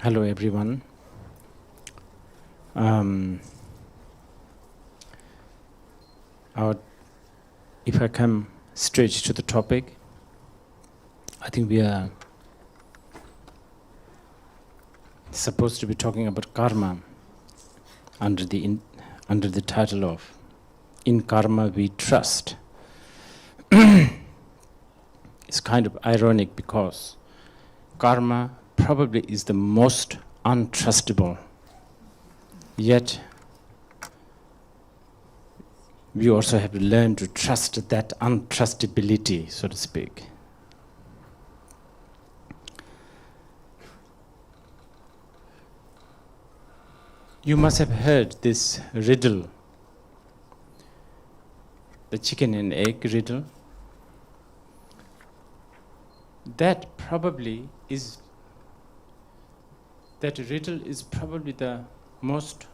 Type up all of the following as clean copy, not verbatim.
Hello everyone. If I come straight to the topic, I think we are supposed to be talking about karma under the title of "In Karma We Trust." It's kind of ironic because karma probably is the most untrustable, yet we also have to learn to trust that untrustability, so to speak. You must have heard this riddle, the chicken and egg riddle. That riddle is probably the most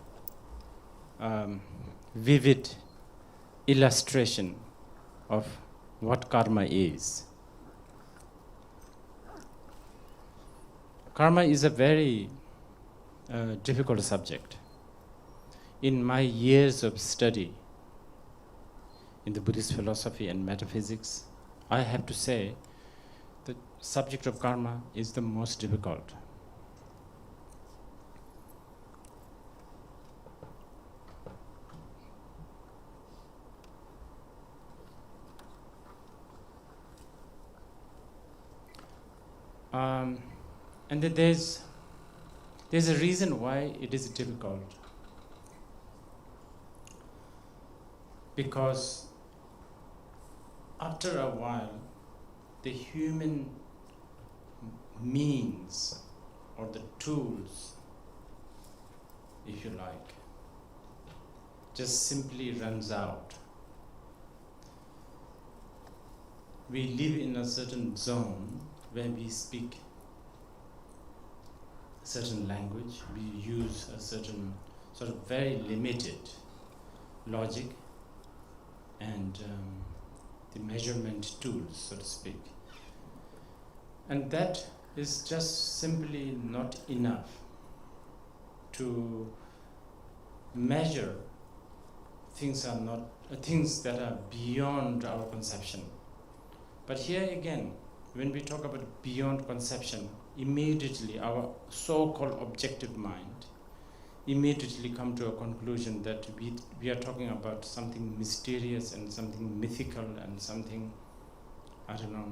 vivid illustration of what karma is. Karma is a very difficult subject. In my years of study in the Buddhist philosophy and metaphysics, I have to say the subject of karma is the most difficult. And then there's a reason why it is difficult. Because after a while, the human means or the tools, if you like, just simply runs out. We live in a certain zone where we speak a certain language, we use a certain sort of very limited logic and the measurement tools, so to speak. And that is just simply not enough to measure things that are beyond our conception. But here again, when we talk about beyond conception, immediately our so-called objective mind immediately come to a conclusion that we are talking about something mysterious and something mythical and something,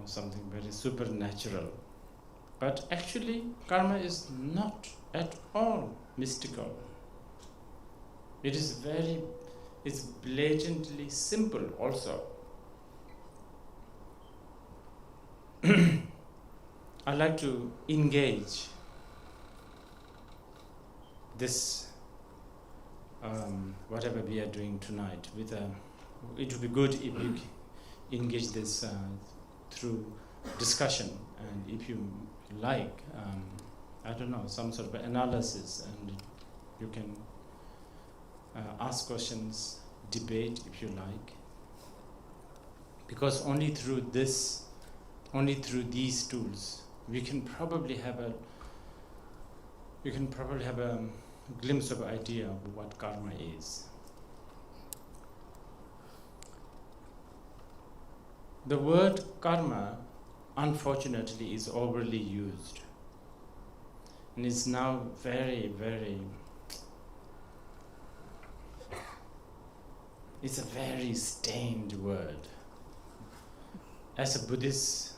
something very supernatural. But actually, karma is not at all mystical. It's blatantly simple also. I like to engage this, whatever we are doing tonight, it would be good if you engage this through discussion, and if you like, some sort of analysis, and you can ask questions, debate if you like, because only through these tools we can probably have a glimpse of idea of what karma is. The word karma, unfortunately, is overly used, and it's now very, very, it's a very stained word. As a Buddhist,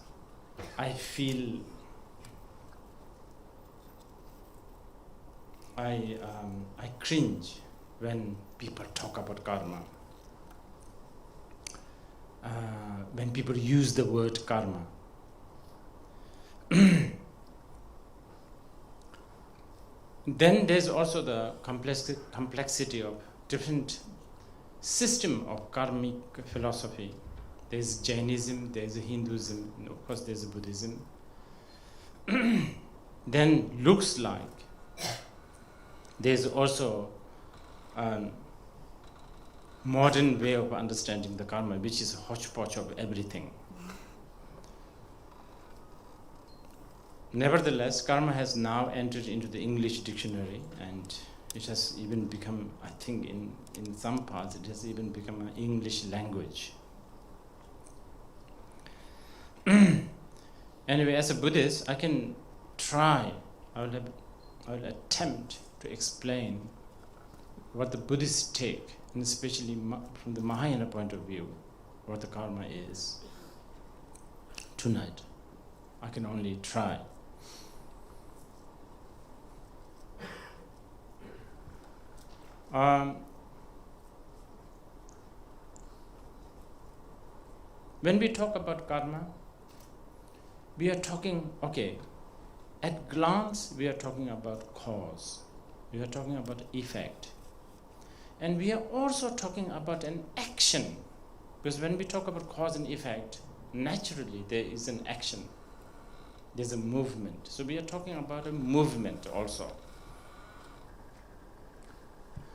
I feel I cringe when people talk about karma. When people use the word karma. Then there's also the complexity of different system of karmic philosophy. There's Jainism, there's Hinduism, and of course there's Buddhism. Then looks like there's also modern way of understanding the karma, which is a hodgepodge of everything. nevertheless, karma has now entered into the English dictionary, and it has even become, I think in some parts, it has even become an English language. Anyway, as a Buddhist, I can try, I will attempt to explain what the Buddhists take, and especially from the Mahayana point of view, what the karma is. Tonight, I can only try. When we talk about karma, we are talking, at glance we are talking about cause, we are talking about effect, and we are also talking about an action, because when we talk about cause and effect, naturally there is an action, there's a movement. So we are talking about a movement also.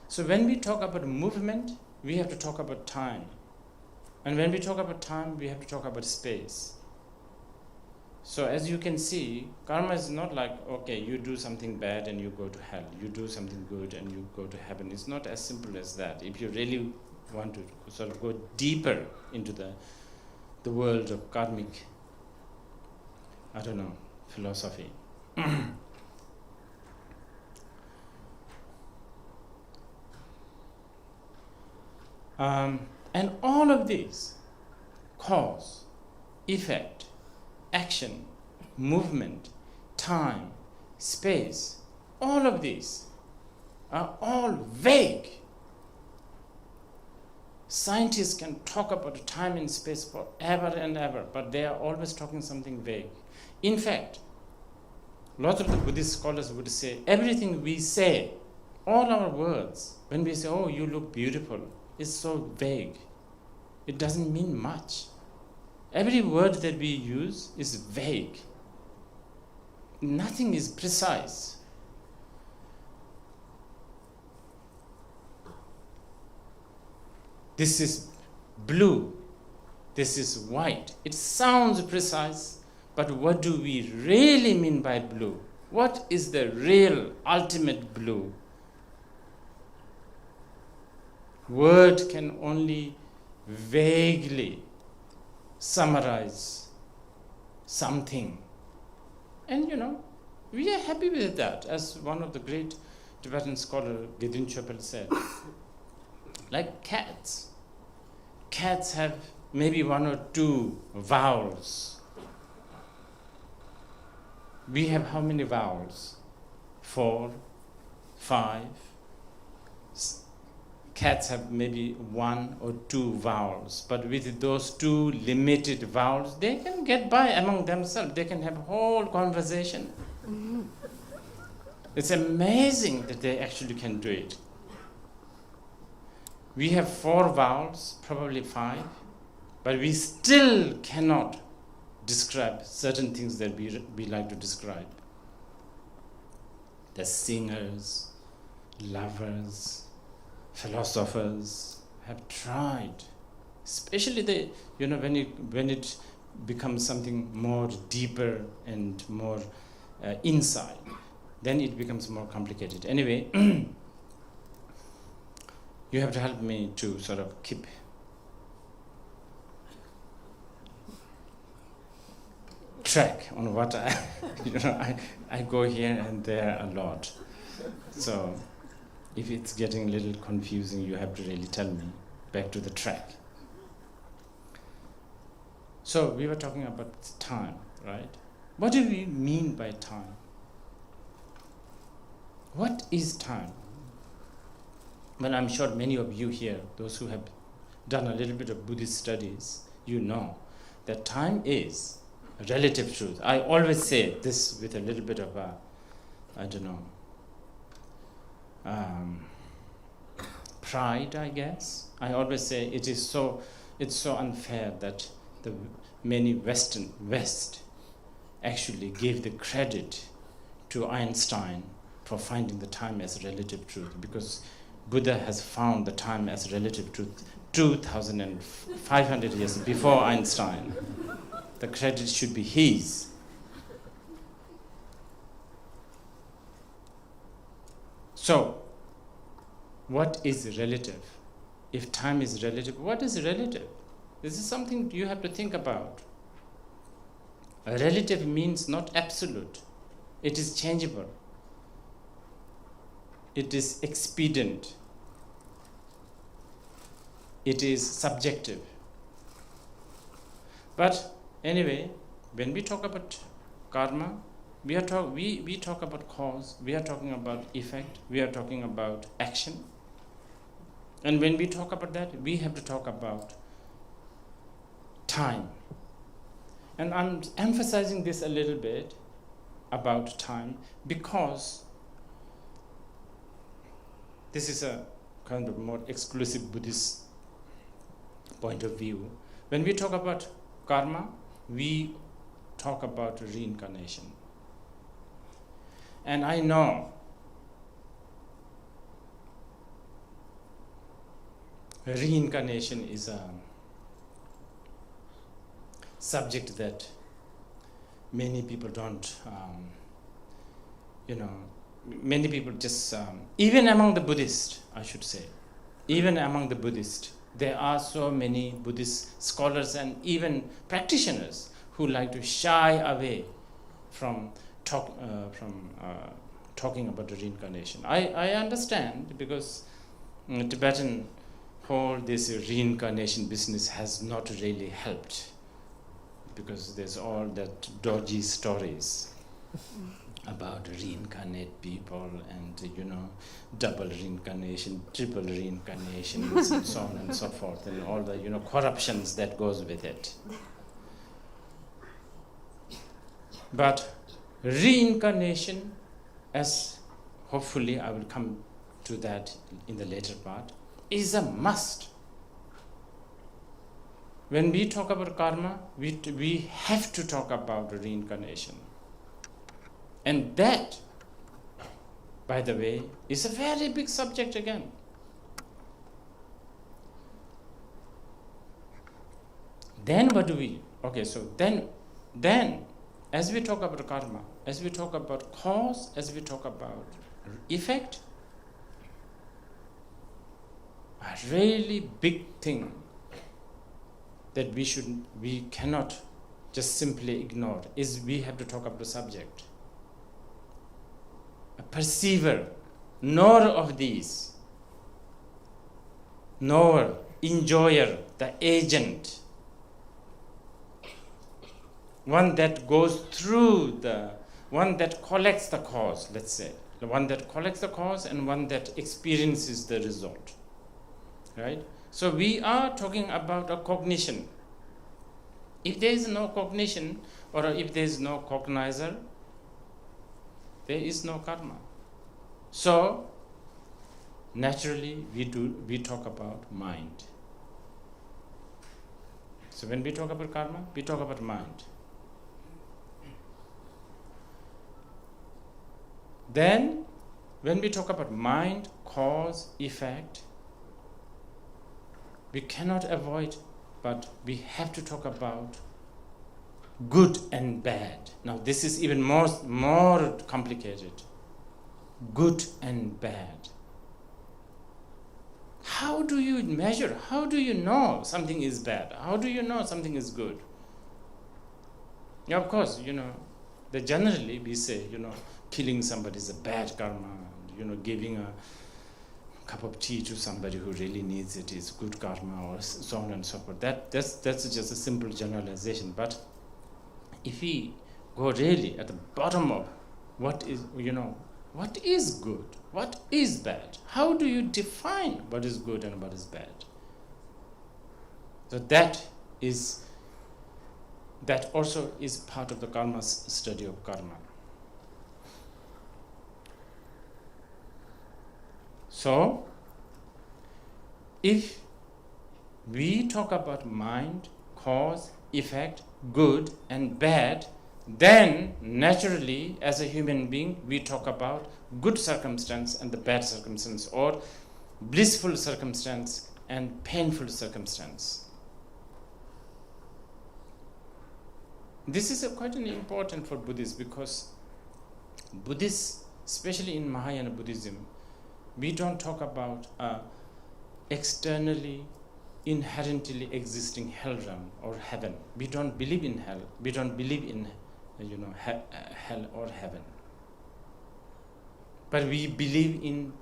So when we talk about movement, we have to talk about time. And when we talk about time, we have to talk about space. So as you can see, karma is not like, you do something bad and you go to hell. You do something good and you go to heaven. It's not as simple as that. If you really want to sort of go deeper into the world of karmic, philosophy. And all of these, cause, effect, action, movement, time, space, all of these are all vague. Scientists can talk about time and space forever and ever, but they are always talking something vague. In fact, lots of the Buddhist scholars would say, everything we say, all our words, when we say, oh, you look beautiful, is so vague. It doesn't mean much. Every word that we use is vague. Nothing is precise. This is blue. This is white. It sounds precise, but what do we really mean by blue? What is the real ultimate blue? Word can only vaguely summarize something. And we are happy with that, as one of the great Tibetan scholar, Gedun Chopel, said. Like cats. Cats have maybe 1 or 2 vowels. We have how many vowels? 4, 5. Cats have maybe 1 or 2 vowels, but with those 2 limited vowels, they can get by among themselves. They can have a whole conversation. It's amazing that they actually can do it. We have 4 vowels, probably 5, but we still cannot describe certain things that we like to describe. The singers, lovers, philosophers have tried, especially when it becomes something more deeper and more inside, then it becomes more complicated. Anyway, you have to help me to sort of keep track on what I go here and there a lot. So if it's getting a little confusing, you have to really tell me back to the track. So we were talking about time, right? What do we mean by time? What is time? Well, I'm sure many of you here, those who have done a little bit of Buddhist studies, you know that time is a relative truth. I always say this with a little bit of pride, I guess. I always say it's so unfair that the many West actually gave the credit to Einstein for finding the time as relative truth, because Buddha has found the time as relative truth 2,500 years before Einstein. The credit should be his. So, what is relative? If time is relative, what is relative? This is something you have to think about. A relative means not absolute. It is changeable. It is expedient. It is subjective. But anyway, when we talk about karma, we talk about cause, we are talking about effect, we are talking about action. And when we talk about that, we have to talk about time. And I'm emphasizing this a little bit about time because this is a kind of more exclusive Buddhist point of view. When we talk about karma, we talk about reincarnation. And I know reincarnation is a subject that many people don't, many people just, even among the Buddhists, I should say, even among the Buddhists, there are so many Buddhist scholars and even practitioners who like to shy away from talking about the reincarnation. I understand because Tibetan whole this reincarnation business has not really helped because there's all that dodgy stories about reincarnate people and double reincarnation, triple reincarnations and so on and so forth, and all the corruptions that goes with it. But reincarnation, as hopefully I will come to that in the later part, is a must. When we talk about karma, we have to talk about reincarnation. And that, by the way, is a very big subject again. Then what do we? Okay, so then as we talk about karma, as we talk about cause, as we talk about effect, a really big thing that we cannot just simply ignore is we have to talk about the subject. A perceiver, knower of these, knower, enjoyer, the agent, one that goes through one that collects the cause, let's say, the one that collects the cause and one that experiences the result, right? So we are talking about a cognition. If there is no cognition or if there is no cognizer, there is no karma. So naturally we talk about mind. So when we talk about karma, we talk about mind. Then when we talk about mind, cause, effect, we cannot avoid, but we have to talk about good and bad. Now this is even more complicated. Good and bad. How do you measure? How do you know something is bad? How do you know something is good? Yeah, of course, that generally we say, killing somebody is a bad karma. Giving a cup of tea to somebody who really needs it is good karma, or so on and so forth. That's just a simple generalization. But if we go really at the bottom of what is good, what is bad, how do you define what is good and what is bad? So that also is part of the karma study of karma. So, if we talk about mind, cause, effect, good and bad, then naturally as a human being we talk about good circumstance and the bad circumstance, or blissful circumstance and painful circumstance. This is quite important for Buddhists, because Buddhists, especially in Mahayana Buddhism, We don't talk about externally, inherently existing hell realm or heaven. We don't believe in hell. We don't believe in, hell or heaven. But we believe in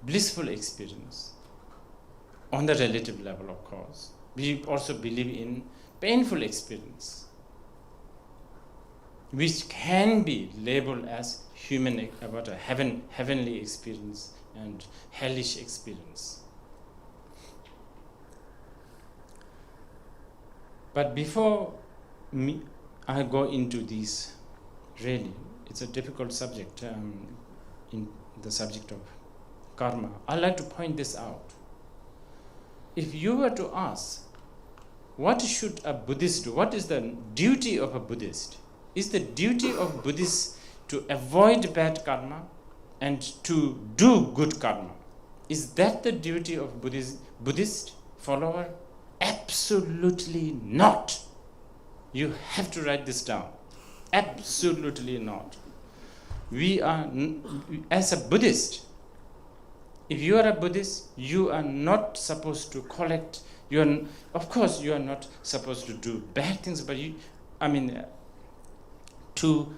blissful experience on the relative level, of course. We also believe in painful experience, which can be labeled as human, about a heavenly experience and hellish experience. But before I go into this, really, it's a difficult subject, in the subject of karma. I'd like to point this out. If you were to ask, what should a Buddhist do? What is the duty of a Buddhist? Is the duty of Buddhists to avoid bad karma and to do good karma? Is that the duty of Buddhist follower? Absolutely not. You have to write this down. Absolutely not. We are, as a Buddhist, if you are a Buddhist, you are not supposed to collect. Of course, you are not supposed to do bad things, but to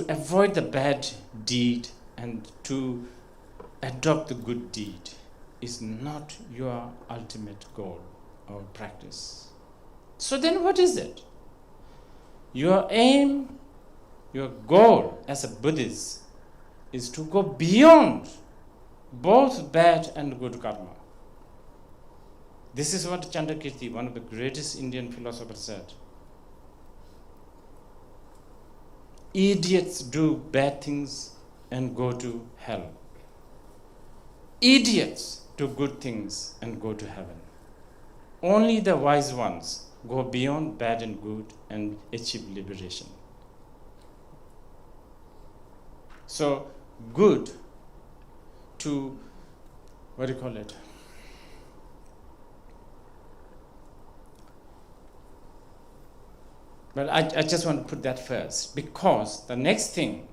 avoid the bad deed and to adopt the good deed is not your ultimate goal or practice. So then what is it? Your aim, your goal as a Buddhist is to go beyond both bad and good karma. This is what Chandrakirti, one of the greatest Indian philosophers, said. Idiots do bad things and go to hell. Idiots do good things and go to heaven. Only the wise ones go beyond bad and good and achieve liberation. So, good to, what do you call it? Well, I just want to put that first, because the next thing,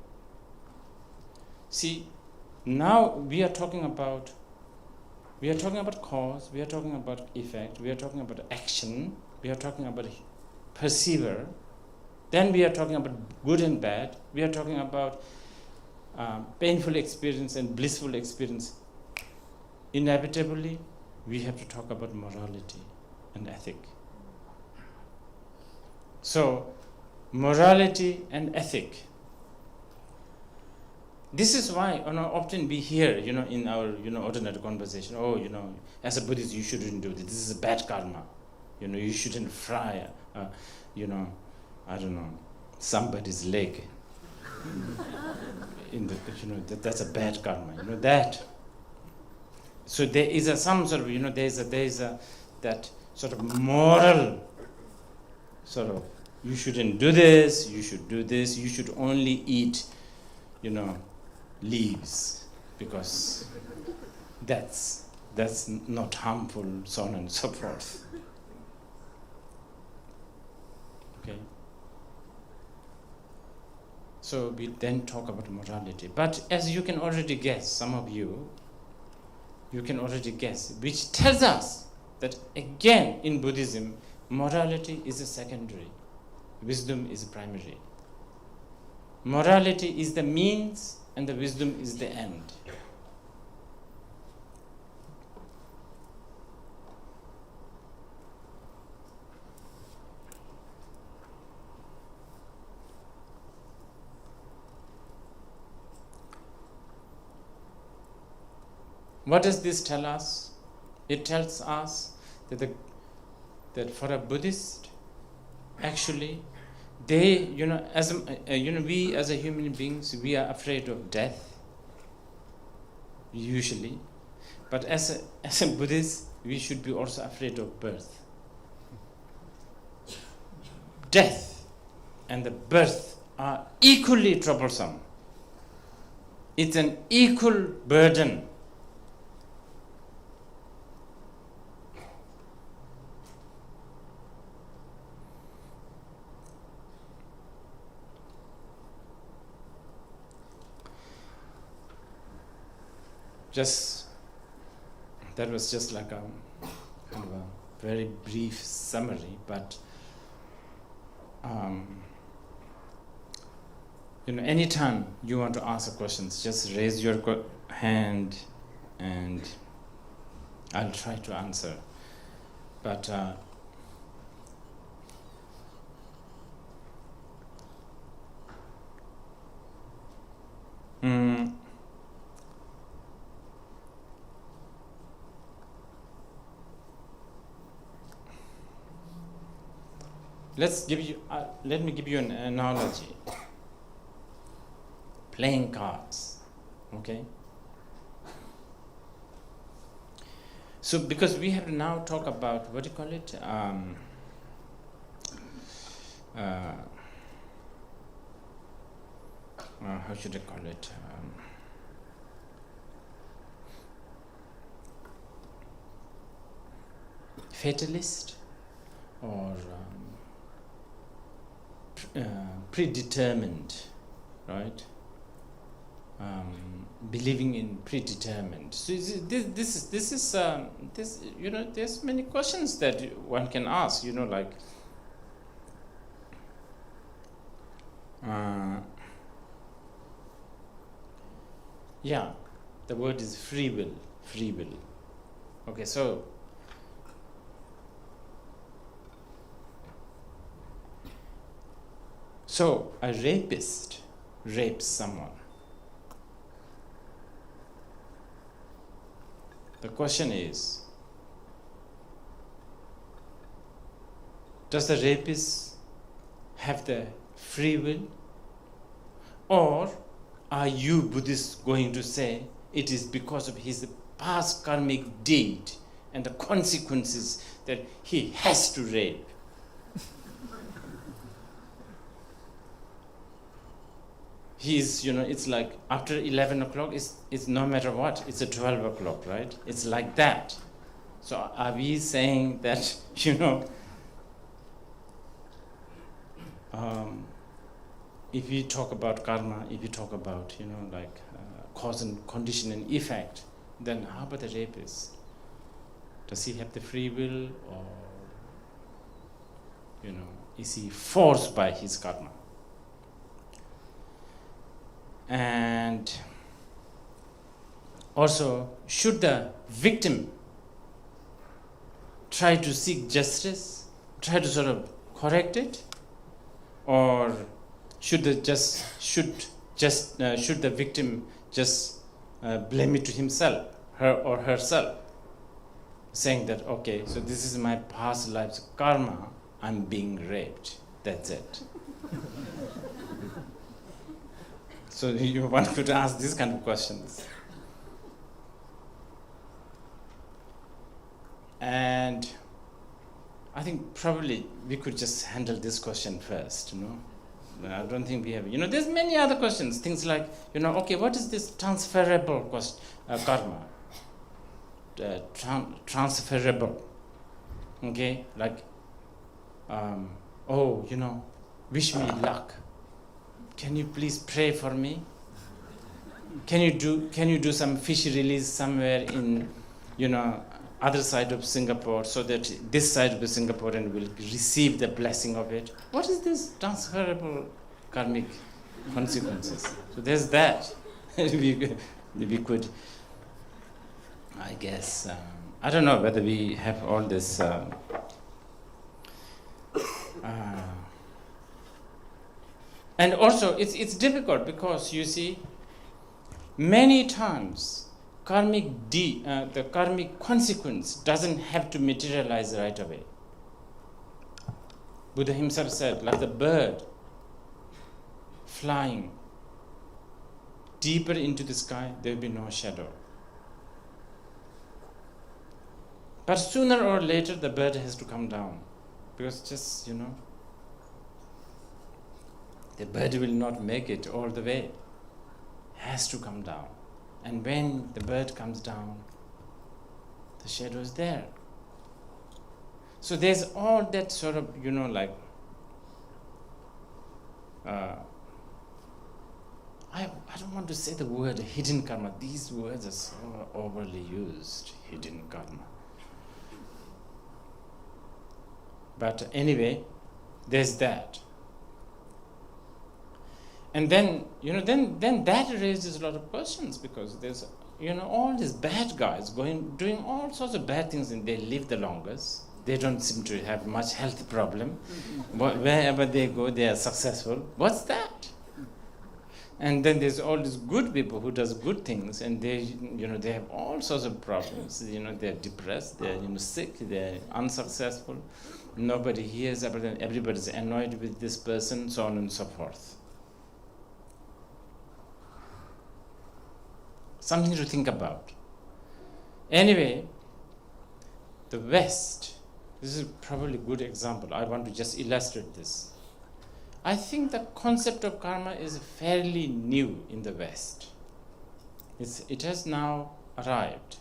see, now we are talking about cause, we are talking about effect, we are talking about action, we are talking about perceiver, then we are talking about good and bad, we are talking about painful experience and blissful experience. Inevitably, we have to talk about morality and ethic. So, morality and ethic. This is why often we hear, in our, ordinary conversation, as a Buddhist, you shouldn't do this. This is a bad karma. You shouldn't fry, somebody's leg. That's a bad karma. That. So there is some sort of, there is that sort of moral sort of, you shouldn't do this, you should do this, you should only eat, leaves, because that's not harmful, so on and so forth. Okay? So we then talk about morality. But as you can already guess, some of you can already guess, which tells us that again in Buddhism, morality is a secondary, wisdom is primary. Morality is the means and the wisdom is the end. What does this tell us? It tells us that for a Buddhist, actually, they, we as a human beings, we are afraid of death, usually. But as a Buddhist, we should be also afraid of birth. Death and the birth are equally troublesome. It's an equal burden. that was just like a kind of a very brief summary, but anytime you want to ask questions, just raise your hand and I'll try to answer. But let me give you an analogy. Playing cards, okay? So because we have to now talk about, what do you call it? How should I call it? Fatalist or predetermined, right? Believing in predetermined. So this is there's many questions that one can ask. The word is free will. Free will. Okay, so a rapist rapes someone. The question is, does the rapist have the free will? Or are you Buddhists going to say it is because of his past karmic deed and the consequences that he has to rape? It's like after 11 o'clock, it's no matter what, it's at 12 o'clock, right? It's like that. So are we saying that, if we talk about karma, if we talk about, cause and condition and effect, then how about the rapist? Does he have the free will, or, is he forced by his karma? And also, should the victim try to seek justice, try to sort of correct it, or should the victim just blame it to himself, her or herself, saying that, okay, so this is my past life's karma, I'm being raped, that's it. So one could ask these kind of questions. And I think probably we could just handle this question first, I don't think we have, there's many other questions, things like, okay, what is this transferable karma? Transferable, okay, like, wish me luck. Can you please pray for me? Can you do some fish release somewhere in, other side of Singapore, so that this side of the Singaporean will receive the blessing of it? What is this transferable karmic consequences? So there's that. we could, I guess, I don't know whether we have all this. And also, it's difficult because, you see, many times the karmic consequence doesn't have to materialize right away. Buddha himself said, like the bird flying deeper into the sky, there will be no shadow. But sooner or later, the bird has to come down, because just, the bird will not make it all the way. Has to come down. And when the bird comes down, the shadow is there. So there's all that sort of, I don't want to say the word hidden karma. These words are so overly used, hidden karma. But anyway, there's that. And then, then that raises a lot of questions, because there's, all these bad guys doing all sorts of bad things, and they live the longest. They don't seem to have much health problem. Wherever they go, they are successful. What's that? And then there's all these good people who does good things, and they have all sorts of problems. They're depressed, they're sick, they're unsuccessful. Nobody hears about them. Everybody's annoyed with this person, so on and so forth. Something to think about. Anyway, the West, this is probably a good example. I want to just illustrate this. I think the concept of karma is fairly new in the West. It has now arrived,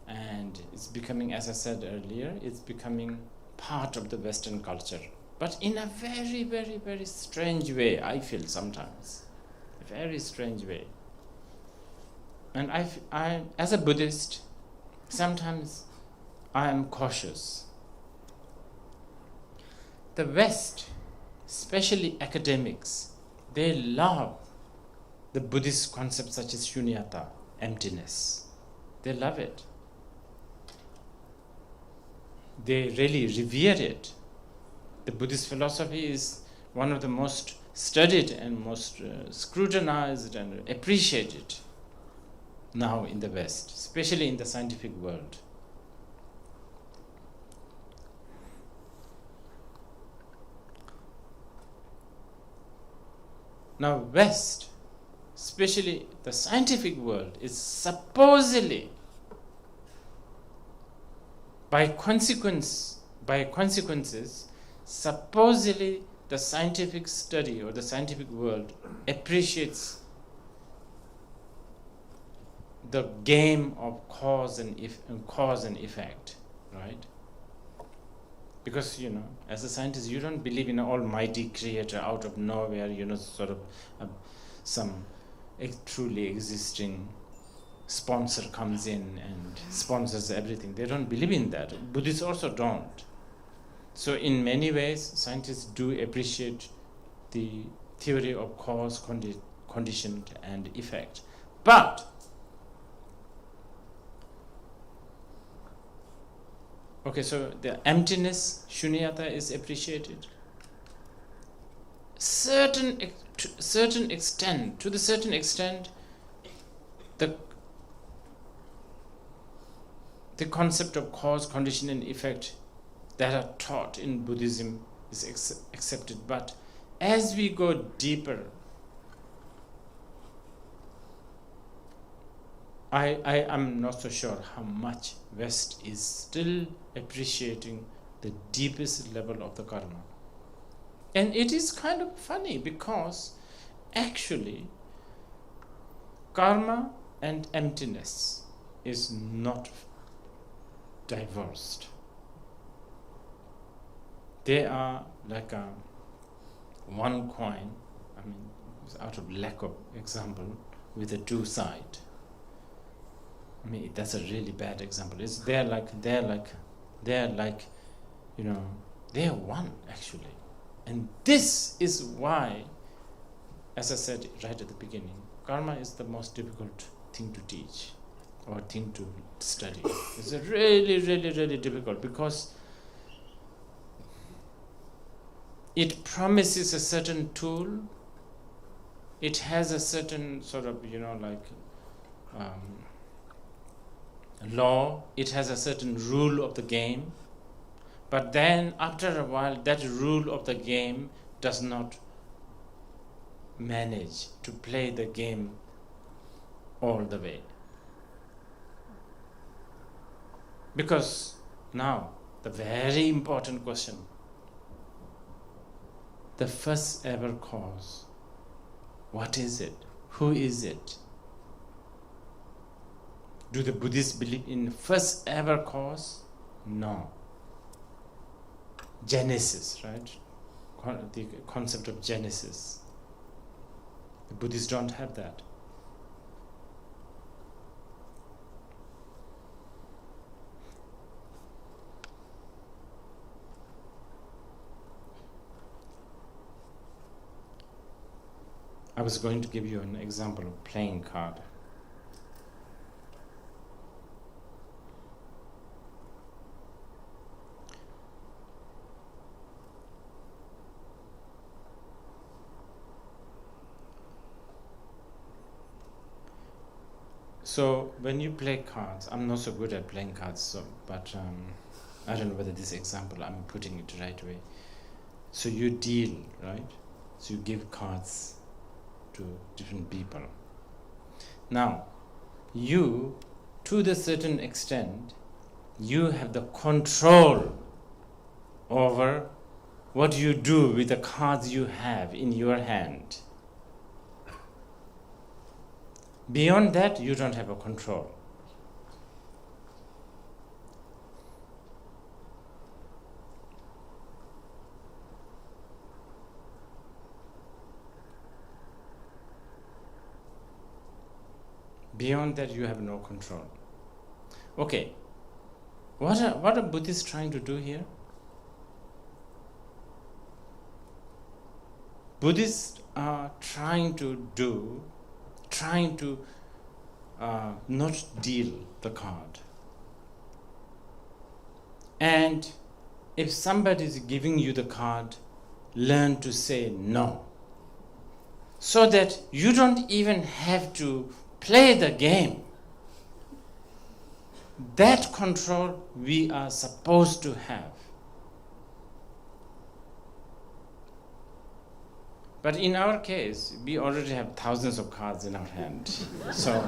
and it's becoming, as I said earlier, it's becoming part of the Western culture. But in a very, very, very strange way, I feel sometimes. A very strange way. And I, as a Buddhist, sometimes I am cautious. The West, especially academics, they love the Buddhist concepts such as shunyata, emptiness. They love it. They really revere it. The Buddhist philosophy is one of the most studied and most scrutinized and appreciated now in the West, especially in the scientific world. Now West, especially the scientific world, is supposedly, by consequences, supposedly the scientific study or the scientific world appreciates the game of cause and effect, right? Because, as a scientist, you don't believe in an almighty creator out of nowhere, sort of some truly existing sponsor comes in and sponsors everything. They don't believe in that. Buddhists also don't. So in many ways, scientists do appreciate the theory of cause, condition, and effect. But okay, so the emptiness, shunyata, is appreciated. To the certain extent, the concept of cause, condition, and effect that are taught in Buddhism is accepted. But as we go deeper, I am not so sure how much West is still appreciating the deepest level of the karma. And it is kind of funny, because actually karma and emptiness is not divorced. They are like one coin, out of lack of example, with a two sides. That's a really bad example. They're one, actually. And this is why, as I said right at the beginning, karma is the most difficult thing to teach or thing to study. It's really, really, really difficult, because it promises a certain tool. It has a certain sort of, law. It has a certain rule of the game. But then after a while, that rule of the game does not manage to play the game all the way. Because now, the very important question, the first ever cause, what is it? Who is it? Do the Buddhists believe in first ever cause? No. Genesis, right? The concept of Genesis. The Buddhists don't have that. I was going to give you an example of playing card. So when you play cards, I'm not so good at playing cards, but I don't know whether this example I'm putting it the right way. So you deal, right? So you give cards to different people. Now, you, to the certain extent, you have the control over what you do with the cards you have in your hand. Beyond that, you don't have a control. Beyond that, you have no control. Okay, what are Buddhists trying to do here? Buddhists are trying to not deal the card. And if somebody is giving you the card, learn to say no, so that you don't even have to play the game. That control we are supposed to have. But in our case, we already have thousands of cards in our hand, so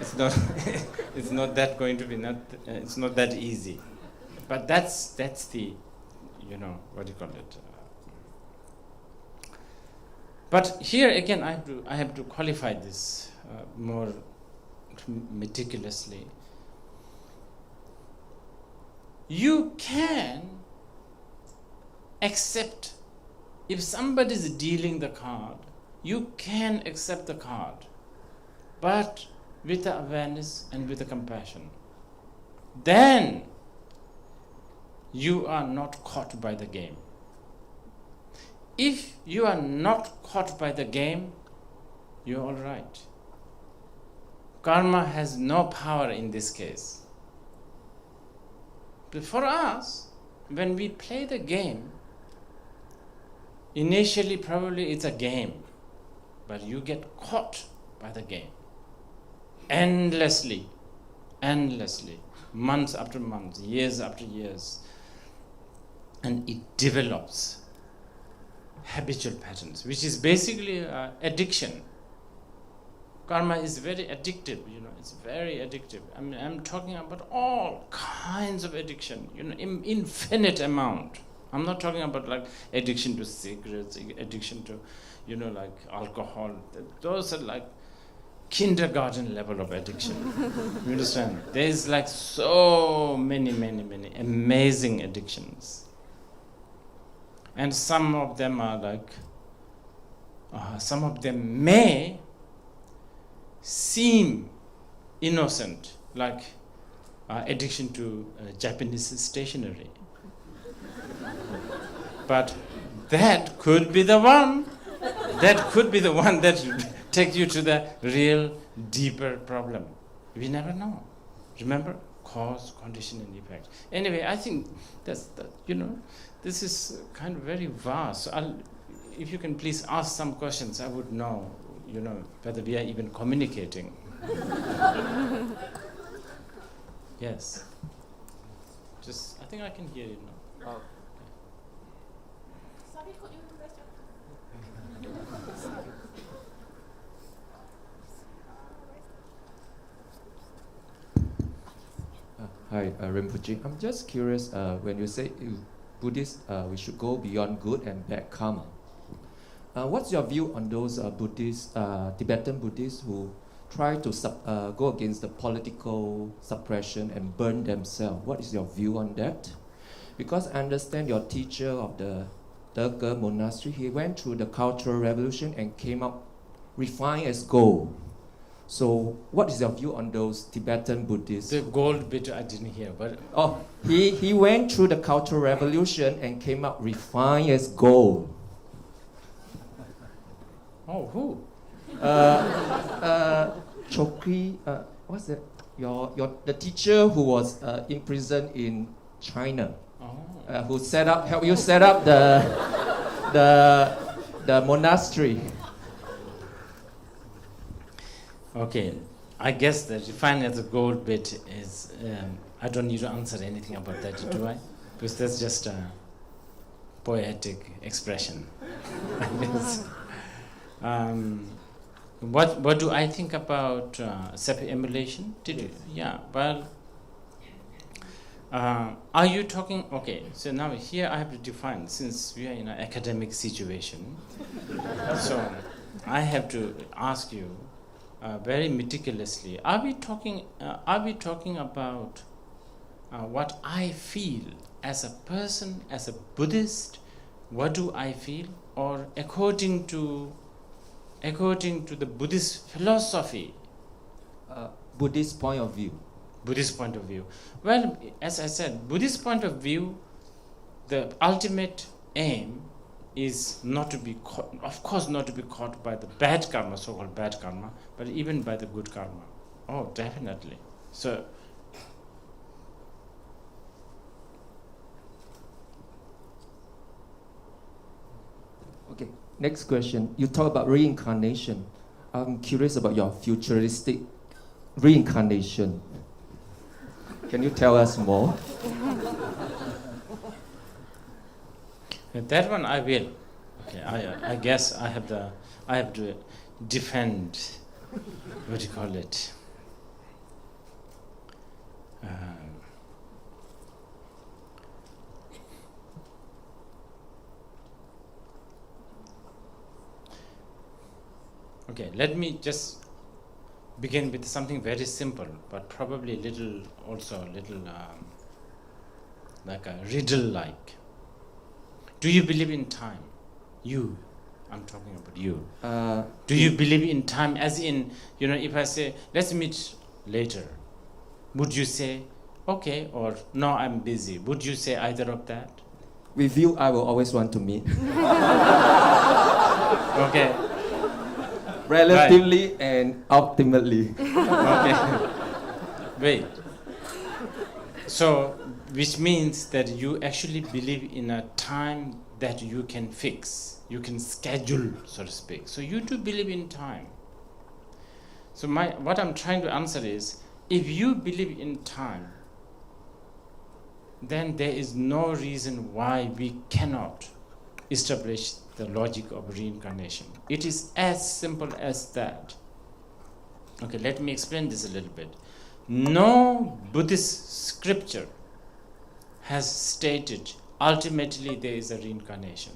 it's not that going to be it's not that easy. But that's the, what do you call it? But here again, I have to qualify this more meticulously. You can accept, if somebody is dealing the card, you can accept the card, but with the awareness and with the compassion. Then you are not caught by the game. If you are not caught by the game, you're all right. Karma has no power in this case. But for us, when we play the game, initially probably it's a game, but you get caught by the game. Endlessly, months after months, years after years. And it develops habitual patterns, which is basically addiction. Karma is very addictive, it's very addictive. I mean, I'm talking about all kinds of addiction, infinite amount. I'm not talking about like addiction to cigarettes, addiction to, like alcohol. Those are like kindergarten level of addiction. You understand? There's like so many amazing addictions. And some of them are like, some of them may seem innocent, like addiction to Japanese stationery. But that could be the one. That could be the one that takes you to the real, deeper problem. We never know. Remember? Cause, condition, and effect. Anyway, I think that's this is kind of very vast. So if you can please ask some questions, I would know, whether we are even communicating. Yes. I think I can hear you now. Oh. Sorry, could you repeat? Hi, Rinpoche. I'm just curious, when you say Buddhists, we should go beyond good and bad karma. What's your view on those Buddhists, Tibetan Buddhists who try to go against the political suppression and burn themselves? What is your view on that? Because I understand your teacher of the Durga monastery, he went through the Cultural Revolution and came out refined as gold. So, what is your view on those Tibetan Buddhists? The gold bit I didn't hear, but Oh, he went through the Cultural Revolution and came out refined as gold. oh, who? Chokri, what's that? The teacher who was imprisoned in China, who helped you set up the monastery. Okay, I guess the refined as a gold bit is, I don't need to answer anything about that, do I? Because that's just a poetic expression. What do I think about self-immolation? Did you? Yeah, well, are you talking, okay, so now here I have to define, since we are in an academic situation, so I have to ask you, very meticulously, are we talking about what I feel as a person, as a Buddhist? What do I feel? Or according to the Buddhist philosophy? Buddhist point of view. Buddhist point of view. Well, as I said, Buddhist point of view, the ultimate aim is not to be caught, of course not to be caught by the bad karma, so-called bad karma, but even by the good karma. Oh, definitely. So, okay, next question. You talk about reincarnation. I'm curious about your futuristic reincarnation. Can you tell us more? That one I will. Okay, I guess I have to defend. What do you call it? Okay, let me just begin with something very simple, but probably also a little like a riddle-like. Do you believe in time? You. I'm talking about you. Do you believe in time as in, if I say, let's meet later, would you say, okay, or no, I'm busy? Would you say either of that? With you, I will always want to meet. Okay. Relatively and ultimately. Okay. Wait. So, which means that you actually believe in a time that you can fix, you can schedule, so to speak. So you do believe in time. So what I'm trying to answer is, if you believe in time, then there is no reason why we cannot establish the logic of reincarnation. It is as simple as that. Okay, let me explain this a little bit. No Buddhist scripture has stated ultimately there is a reincarnation.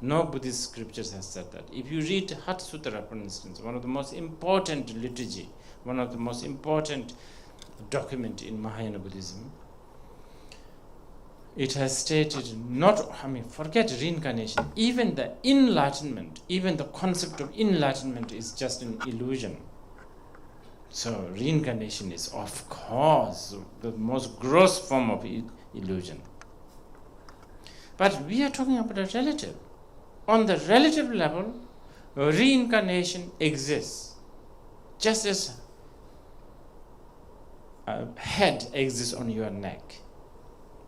No Buddhist scriptures has said that. If you read Hat Sutra, for instance, one of the most important liturgy, one of the most important document in Mahayana Buddhism, it has stated forget reincarnation, even the enlightenment, even the concept of enlightenment is just an illusion. So reincarnation is, of course, the most gross form of illusion. But we are talking about a relative. On the relative level, reincarnation exists, just as a head exists on your neck.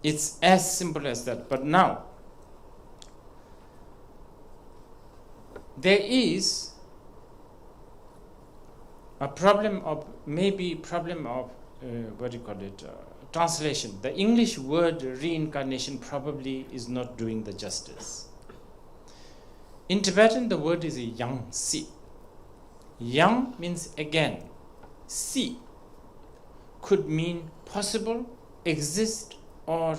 It's as simple as that. But now, there is a problem of translation. The English word reincarnation probably is not doing the justice. In Tibetan, the word is yang si. Yang means again. Si could mean possible, exist, or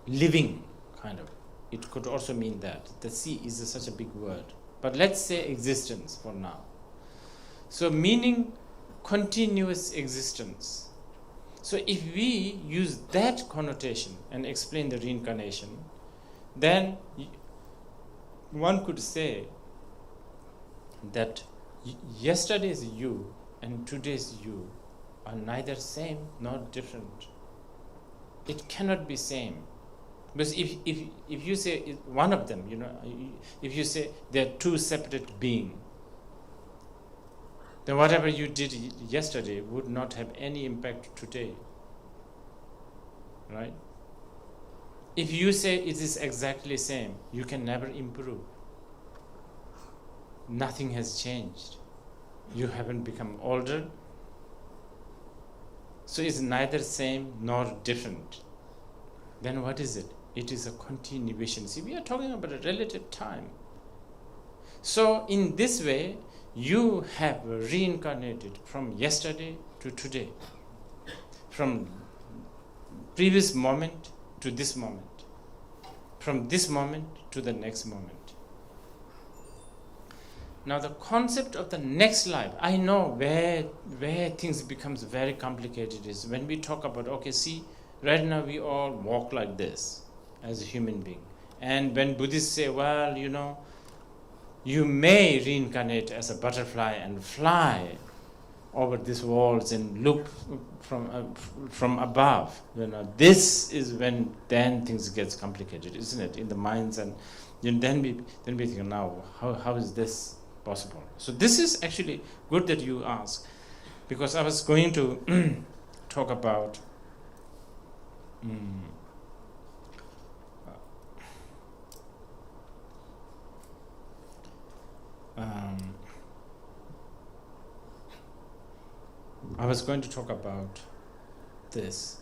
living, kind of. It could also mean that. The si is such a big word. But let's say existence for now. So meaning continuous existence. So if we use that connotation and explain the reincarnation, then one could say that yesterday's you and today's you are neither same nor different. It cannot be same. Because if you say one of them, if you say they are two separate beings, then whatever you did yesterday would not have any impact today. Right? If you say it is exactly same, you can never improve. Nothing has changed. You haven't become older. So it's neither same nor different. Then what is it? It is a continuation. See, we are talking about a relative time. So in this way, you have reincarnated from yesterday to today, from previous moment to this moment, from this moment to the next moment. Now the concept of the next life, I know where things becomes very complicated is when we talk about, okay, see, right now we all walk like this as a human being. And when Buddhists say, well, you may reincarnate as a butterfly and fly over these walls and look from above. This is when then things gets complicated, isn't it? In the minds, and then we think, now how is this possible? So this is actually good that you ask, because I was going to talk about I was going to talk about this.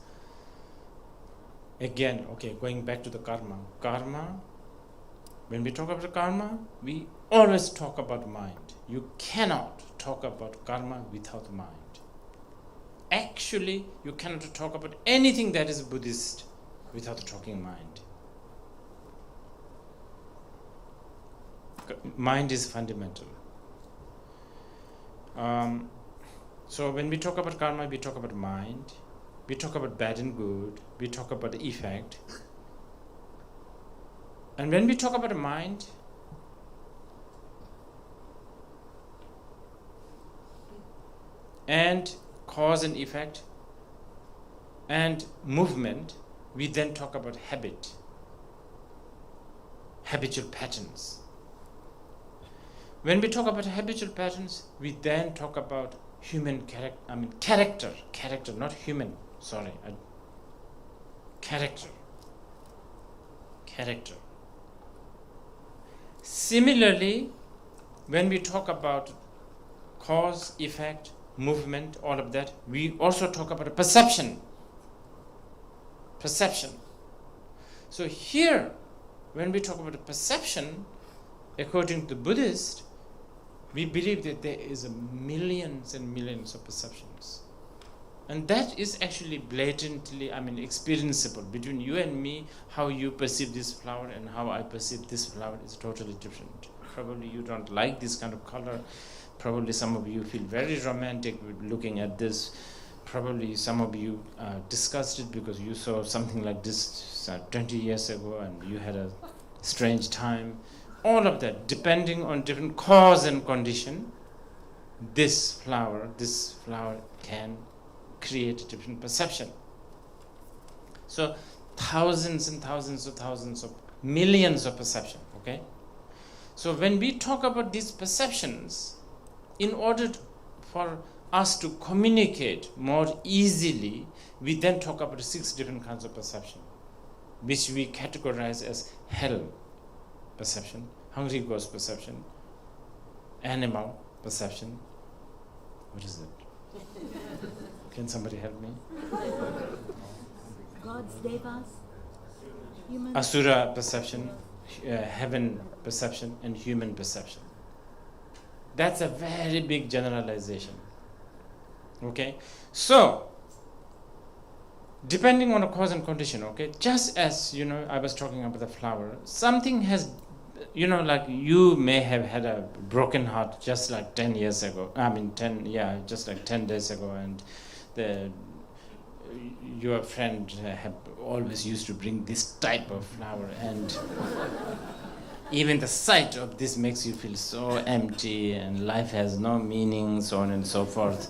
Again, okay, going back to the karma. Karma, when we talk about karma, we always talk about mind. You cannot talk about karma without mind. Actually, you cannot talk about anything that is Buddhist without talking mind. Mind is fundamental. So when we talk about karma, we talk about mind, we talk about bad and good, we talk about the effect. And when we talk about the mind, and cause and effect, and movement, we then talk about habit, habitual patterns. When we talk about habitual patterns, we then talk about human character, not human, character. Similarly, when we talk about cause, effect, movement, all of that, we also talk about perception. So here, when we talk about perception, according to the Buddhist, we believe that there is millions and millions of perceptions. And that is actually blatantly, experienceable. Between you and me, how you perceive this flower and how I perceive this flower is totally different. Probably you don't like this kind of color. Probably some of you feel very romantic with looking at this. Probably some of you discussed it because you saw something like this 20 years ago and you had a strange time. All of that, depending on different cause and condition, this flower can create a different perception. So thousands and thousands of millions of perception, okay? So when we talk about these perceptions, in order for us to communicate more easily, we then talk about 6 different kinds of perception, which we categorize as hell perception, hungry ghost perception, animal perception. What is it? Can somebody help me? Gods, devas, humans. Asura perception, heaven perception, and human perception. That's a very big generalization. Okay? So, depending on the cause and condition, okay, just as I was talking about the flower, something has you know, like you may have had a broken heart just like 10 years ago. I mean, just like 10 days ago, and your friend have always used to bring this type of flower, and even the sight of this makes you feel so empty and life has no meaning, so on and so forth.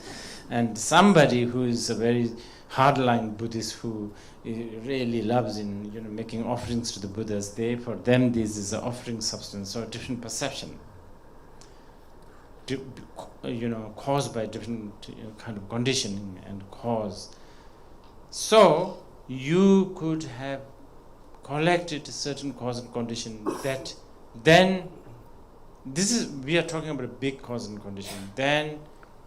And somebody who is a very hardline Buddhist who really loves in making offerings to the Buddhas, for them this is an offering substance, so a different perception, caused by different kind of conditioning and cause. So you could have collected a certain cause and condition that then, we are talking about a big cause and condition, then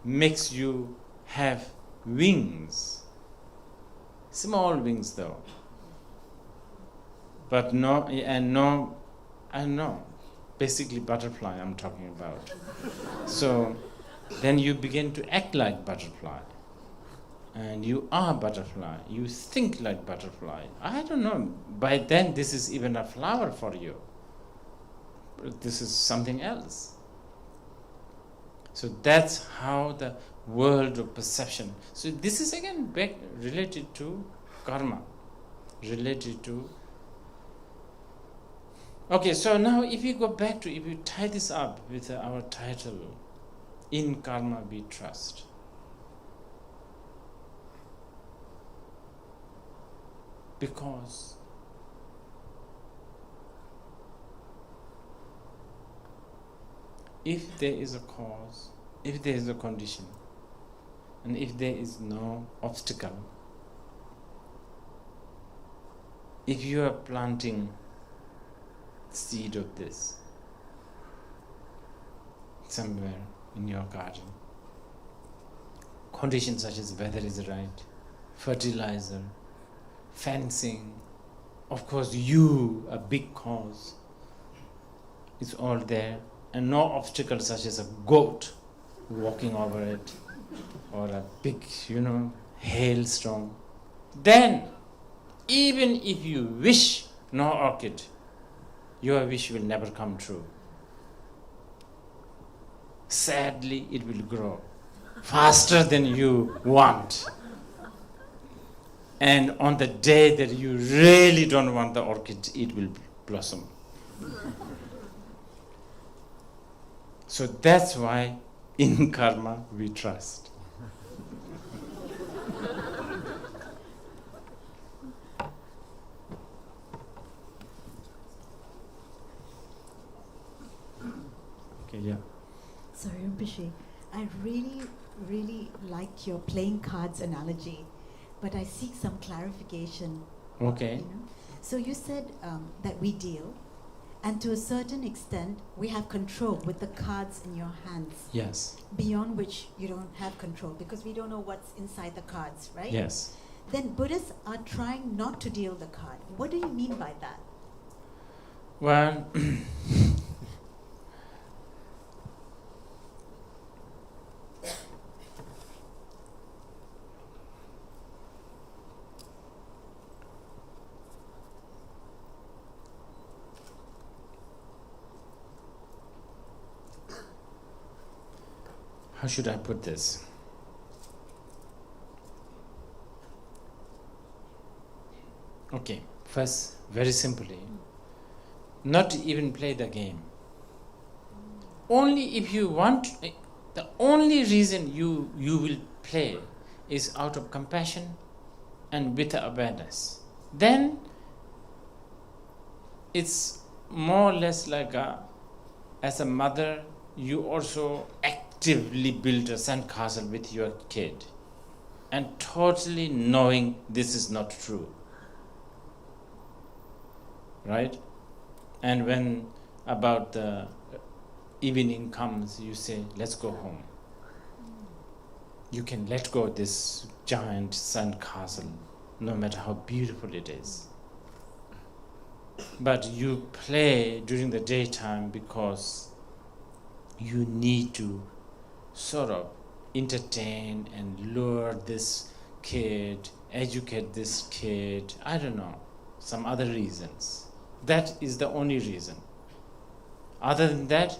makes you have wings. Small wings though. But basically butterfly I'm talking about. So then you begin to act like butterfly. And you are butterfly. You think like butterfly. I don't know. By then this is even a flower for you. This is something else. So that's how the world of perception. So this is again back related to karma. Okay, so now if you tie this up with our title, In Karma We Trust. Because if there is a cause, if there is a condition, and if there is no obstacle, if you are planting seed of this somewhere in your garden, conditions such as weather is right, fertilizer, fencing, of course you, a big cause, it's all there, and no obstacle such as a goat walking over it, or a big, hailstorm, then even if you wish no orchid, your wish will never come true. Sadly, it will grow faster than you want. And on the day that you really don't want the orchid, it will blossom. So that's why in karma we trust. Okay, yeah. Sorry, Rinpoche, I really like your playing cards analogy, but I seek some clarification. Okay. So you said that we deal, and to a certain extent, we have control with the cards in your hands. Yes. Beyond which you don't have control, because we don't know what's inside the cards, right? Yes. Then Buddhists are trying not to deal the card. What do you mean by that? Well, how should I put this? Okay, first, very simply, not to even play the game. Only if you want, the only reason you will play is out of compassion and with awareness. Then it's more or less like as a mother, you also actively build a sandcastle with your kid and totally knowing this is not true. Right? And when about the evening comes, you say, let's go home. You can let go of this giant sandcastle, no matter how beautiful it is. But you play during the daytime because you need to sort of entertain and lure this kid, educate this kid, I don't know, some other reasons. That is the only reason. Other than that,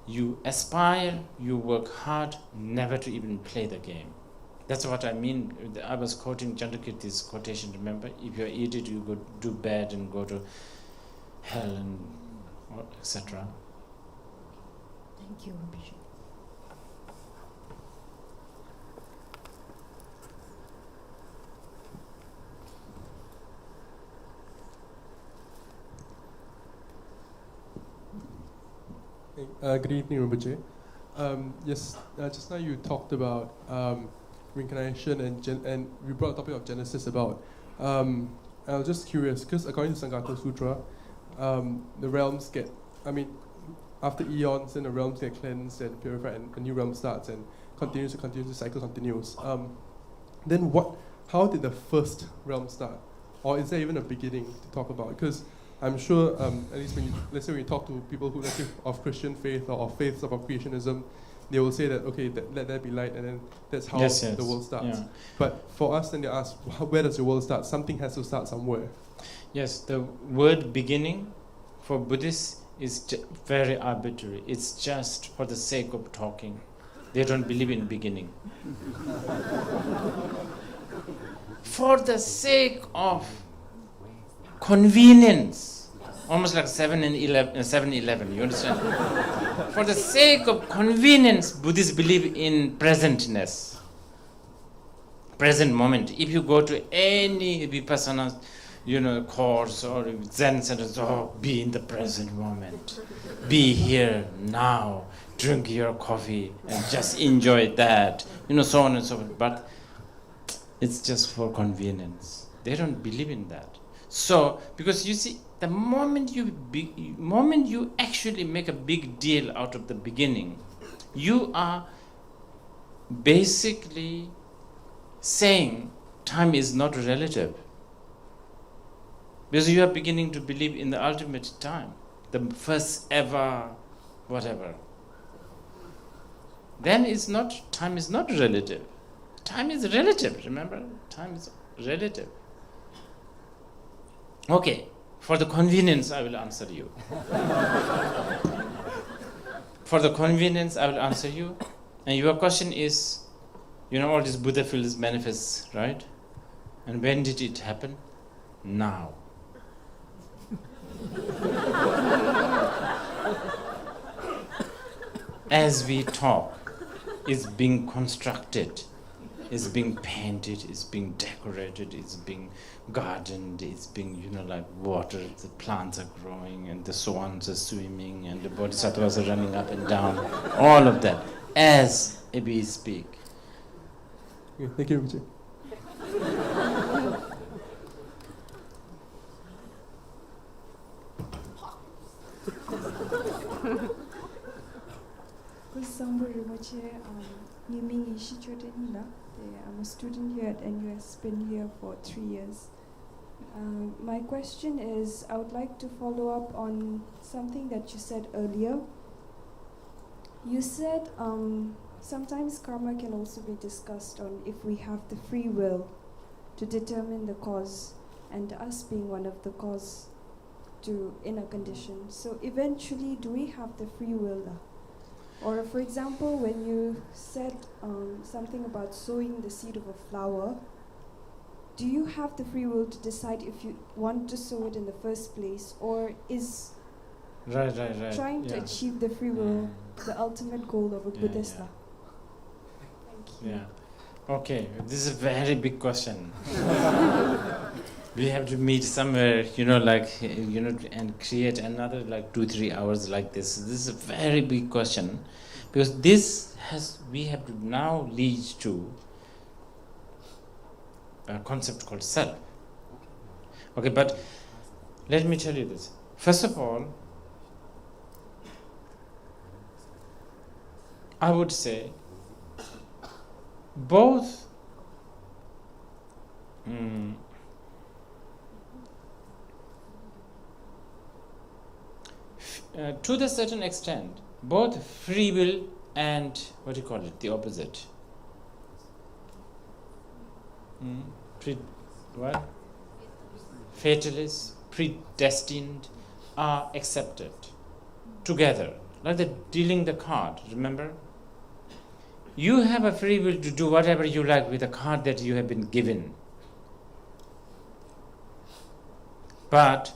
you aspire, you work hard, never to even play the game. That's what I mean. I was quoting Chandrakirti's quotation, remember? If you're idiot, you go do bad and go to hell and etc. Thank you, Rinpoche. Good evening, Rinpoche. Yes, just now you talked about reincarnation and we brought the topic of Genesis about. I was just curious because according to Sanghata Sutra, the realms get, after eons, then the realms get cleansed and purified, and a new realm starts and continues, the cycle continues. Then how did the first realm start? Or is there even a beginning to talk about? Because I'm sure, at least let's say when you talk to people who, let's say, of Christian faith or of faiths of creationism, they will say that, okay, let there be light, and then that's how the world starts. Yeah. But for us, then they ask, where does the world start? Something has to start somewhere. Yes, the word beginning for Buddhists is very arbitrary. It's just for the sake of talking. They don't believe in beginning. For the sake of convenience, almost like 7-Eleven, you understand? For the sake of convenience, Buddhists believe in presentness, present moment. If you go to any Vipassana, course or Zen center, be in the present moment, be here now, drink your coffee and just enjoy that, so on and so forth. But it's just for convenience. They don't believe in that. So, because you see, the moment you actually make a big deal out of the beginning, you are basically saying time is not relative. Because you are beginning to believe in the ultimate time, the first ever whatever. Then time is not relative. Time is relative, remember? Time is relative. Okay, for the convenience, I will answer you. For the convenience, I will answer you. And your question is, all these Buddha fields manifests, right? And when did it happen? Now. As we talk, it's being constructed. It's being painted, it's being decorated, it's being gardened, it's being, watered, the plants are growing, and the swans are swimming, and the bodhisattvas are running up and down. All of that, as we speak. Okay, thank you, Rinpoche. I'm a student here at NUS, been here for 3 years. My question is, I would like to follow up on something that you said earlier. You said sometimes karma can also be discussed on if we have the free will to determine the cause, and us being one of the cause to inner condition. So eventually, do we have the free will? Or for example, when you said something about sowing the seed of a flower, do you have the free will to decide if you want to sow it in the first place, or is trying to achieve the free will the ultimate goal of a Buddhist? Thank you. Yeah. Okay, this is a very big question. We have to meet somewhere, and create another 2-3 hours like this. This is a very big question, because we have to now lead to a concept called self. Okay, but let me tell you this. First of all, I would say both to the certain extent, both free will and the opposite. Fatalist, predestined are accepted. together, like the dealing the card, remember? You have a free will to do whatever you like with the card that you have been given. But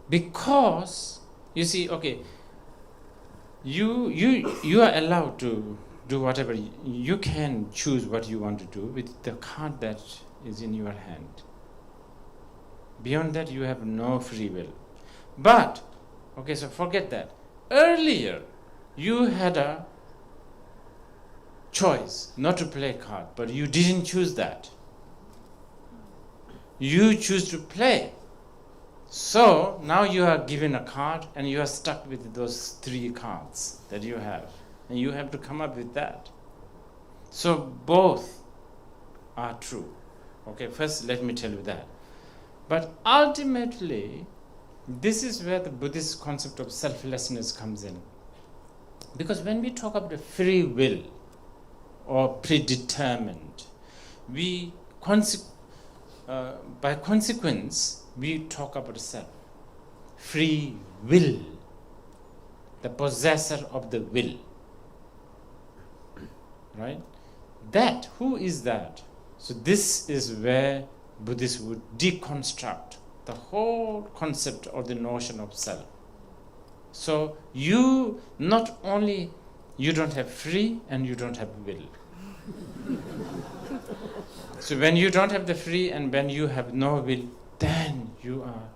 because, you see, okay, you are allowed to do whatever, you can choose what you want to do with the card that is in your hand. Beyond that, you have no free will. But, okay, so forget that. Earlier, you had a choice not to play card, but you didn't choose that. You choose to play. So now you are given a card and you are stuck with those 3 cards that you have. And you have to come up with that. So both are true. Okay, first let me tell you that. But ultimately, this is where the Buddhist concept of selflessness comes in. Because when we talk about the free will or predetermined, by consequence, we talk about self. Free will, the possessor of the will. Right? That, who is that? So this is where Buddhists would deconstruct the whole concept or the notion of self. So you not only, you don't have free and you don't have will. So when you don't have the free and when you have no will, then you are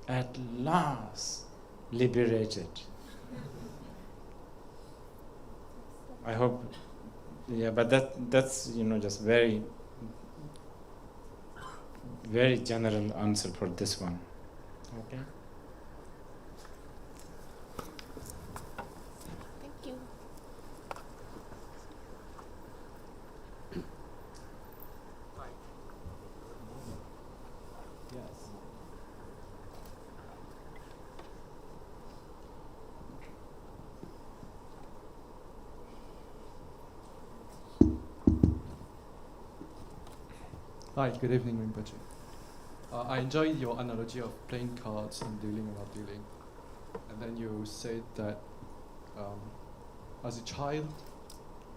at last liberated. I hope, yeah, but that's just very, very general answer for this one. Okay. Thank you. Yes. Hi, good evening, Rinpoche. I enjoyed your analogy of playing cards and dealing and not dealing. And then you said that as a child,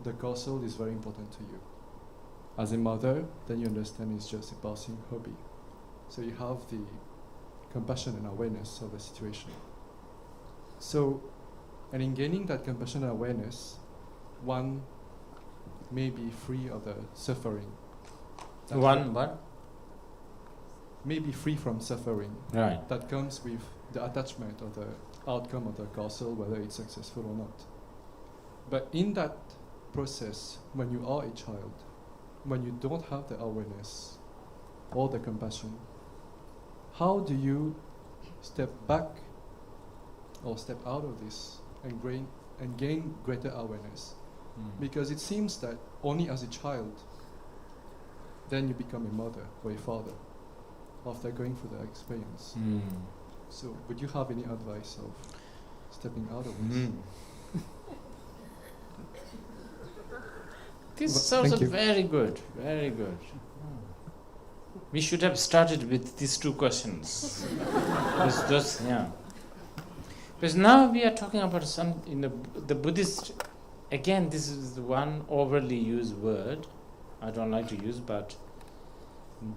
the causal is very important to you. As a mother, then you understand it's just a passing hobby. So you have the compassion and awareness of the situation. So, and in gaining that compassion and awareness, one may be free of the suffering. What? May be free from suffering. Right. That comes with the attachment or the outcome of the causal, whether it's successful or not. But in that process, when you are a child, when you don't have the awareness or the compassion, how do you step back or step out of this and gain greater awareness? Because it seems that only as a child, then you become a mother or a father after going through the experience. So would you have any advice of stepping out of this? This is also very good, very good. We should have started with these 2 questions. Yeah. Because now we are talking about some, the Buddhist, again, this is the one overly used word I don't like to use, but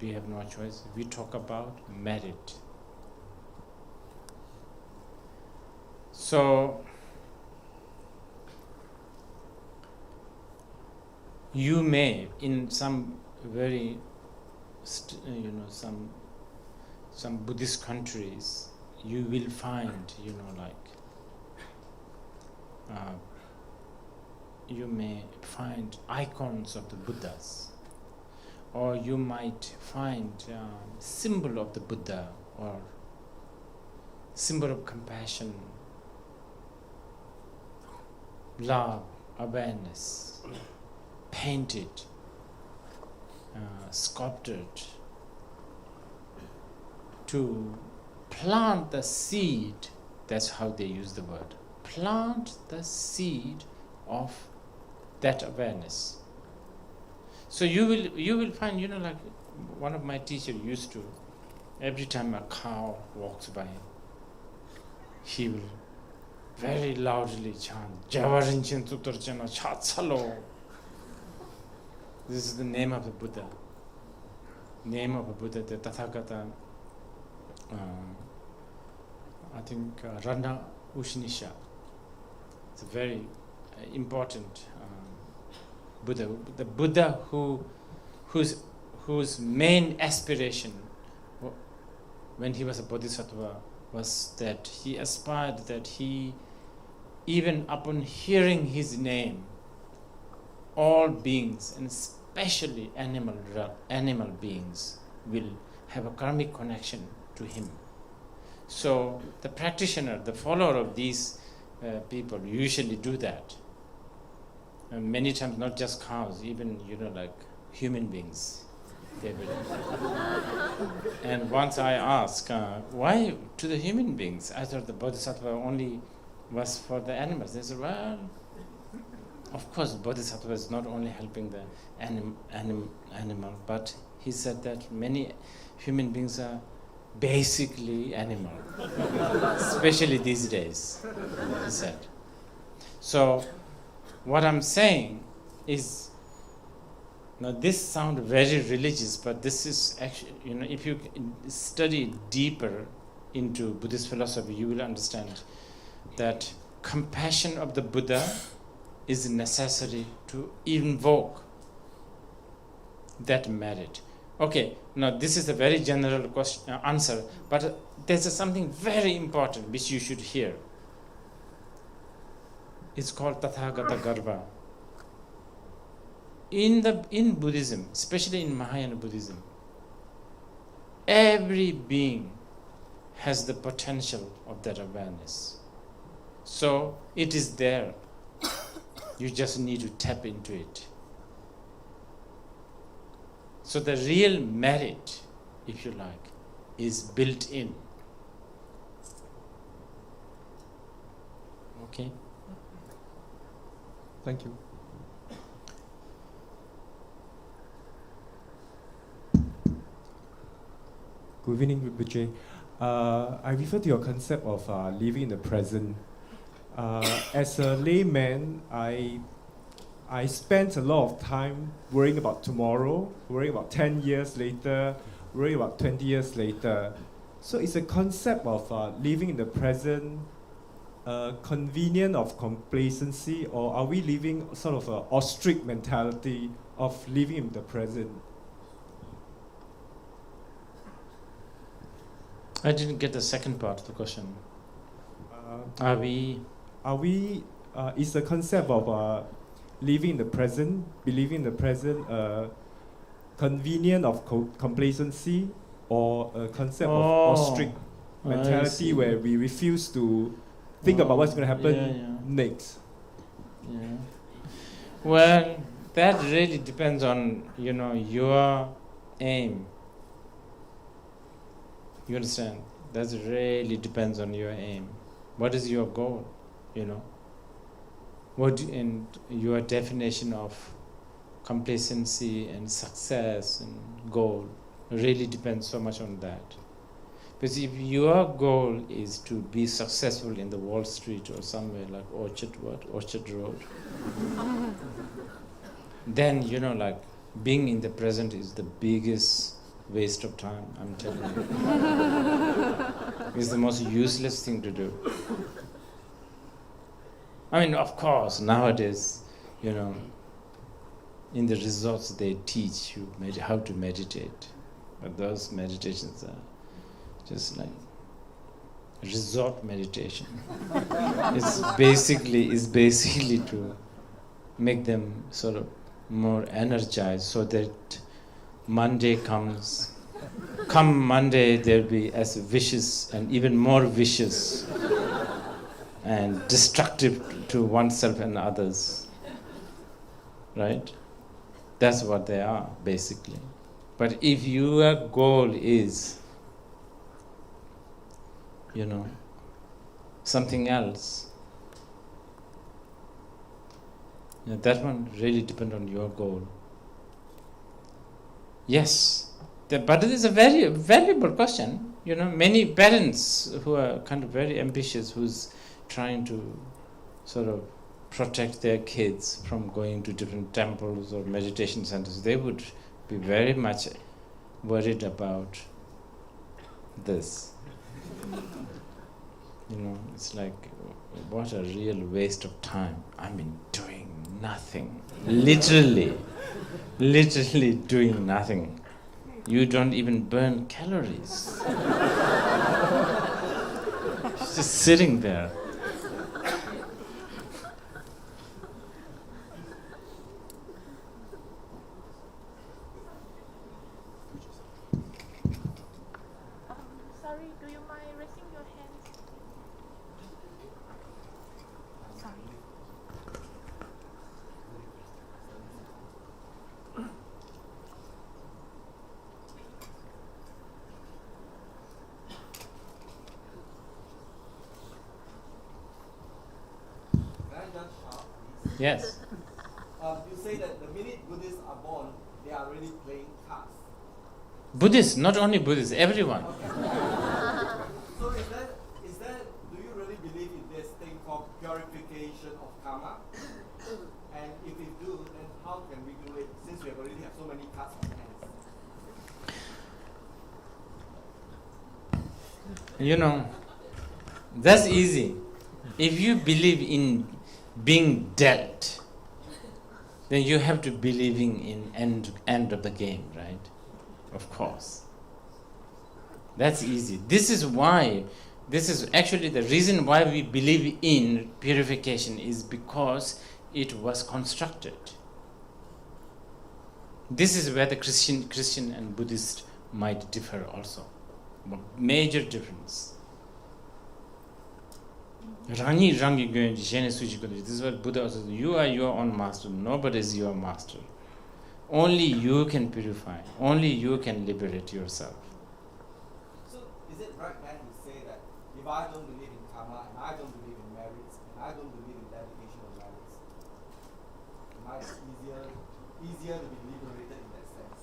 we have no choice. We talk about merit. So, you may, in some very, some Buddhist countries, you will find, you may find icons of the Buddhas, or you might find symbol of the Buddha, or symbol of compassion, love, awareness, painted, sculpted, to plant the seed. That's how they use the word. Plant the seed of that awareness. So you will find, like one of my teachers used to, every time a cow walks by, he will very loudly chant, Javarinchen Tuturjana Chatsalo. This is the name of the Buddha. Name of the Buddha, the Tathagata, I think Rana Ushinisha. It's a very important Buddha. The Buddha whose main aspiration when he was a bodhisattva was that he aspired that he, even upon hearing his name, all beings, and especially animal beings, will have a karmic connection to him. So the practitioner, the follower of these people usually do that. And many times not just cows, even like human beings. They will. And once I asked, why to the human beings? I thought the bodhisattva only was for the animals. They said, well, of course, bodhisattva is not only helping the animal, but he said that many human beings are basically animal, especially these days, he said. So, what I'm saying is, now this sounds very religious, but this is actually, if you study deeper into Buddhist philosophy, you will understand that compassion of the Buddha is necessary to invoke that merit. Okay, now this is a very general answer, but there's something very important which you should hear. It's called Tathagata Garbha. In Buddhism, especially in Mahayana Buddhism, every being has the potential of that awareness. So it is there. You just need to tap into it. So the real merit, if you like, is built in. Okay? Thank you. Good evening, Rinpoche. I refer to your concept of living in the present. As a layman, I spent a lot of time worrying about tomorrow, worrying about 10 years later, worrying about 20 years later. So is a concept of living in the present convenient of complacency, or are we living sort of an ostrich mentality of living in the present? I didn't get the second part of the question. Is the concept of living in the present, believing in the present, convenient of complacency, or a concept of ostrich mentality where we refuse to think about what's going to happen next? Yeah. Well, that really depends on your aim. You understand? That really depends on your aim. What is your goal? And your definition of complacency and success and goal really depends so much on that. Because if your goal is to be successful in the Wall Street or somewhere like Orchard Road, then being in the present is the biggest waste of time, I'm telling you. It's the most useless thing to do. I mean, of course, nowadays, in the resorts they teach you how to meditate. But those meditations are just like resort meditation. It's basically to make them sort of more energized so that Monday comes. Come Monday, they'll be as vicious and even more vicious and destructive to oneself and others. Right? That's what they are, basically. But if your goal is, something else, that one really depends on your goal. Yes, but it is a very valuable question. Many parents who are kind of very ambitious, whose trying to sort of protect their kids from going to different temples or meditation centers, they would be very much worried about this. It's like, what a real waste of time. I mean, doing nothing. Literally doing nothing. You don't even burn calories. Just sitting there. Sorry, do you mind raising your hands? Sorry. Yes. You say that the minute Buddhists are born, they are already playing cards. Buddhists, not only Buddhists, everyone. So do you really believe in this thing called purification of karma? And if we do, then how can we do it since we already have so many cards on hands? That's easy. If you believe in being dealt, then you have to believe in end of the game, right? Of course. That's easy. This is actually the reason why we believe in purification is because it was constructed. This is where the Christian and Buddhist might differ also. Major difference. This is what Buddha says. You are your own master. Nobody is your master. Only you can purify. Only you can liberate yourself. So is it right then to say that if I don't believe in karma and I don't believe in merits and I don't believe in dedication of merits, might easier to be liberated in that sense?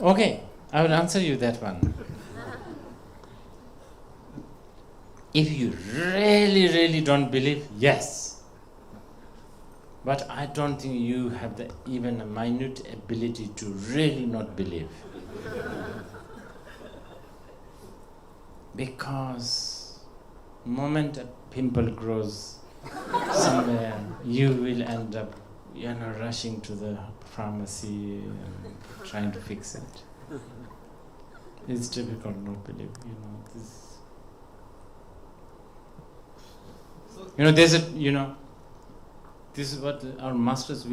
Okay, I will answer you that one. If you really, really don't believe, yes. But I don't think you have even a minute ability to really not believe. Because moment a pimple grows somewhere, you will end up, rushing to the pharmacy and trying to fix it. It's difficult not believe, this. This is what our masters,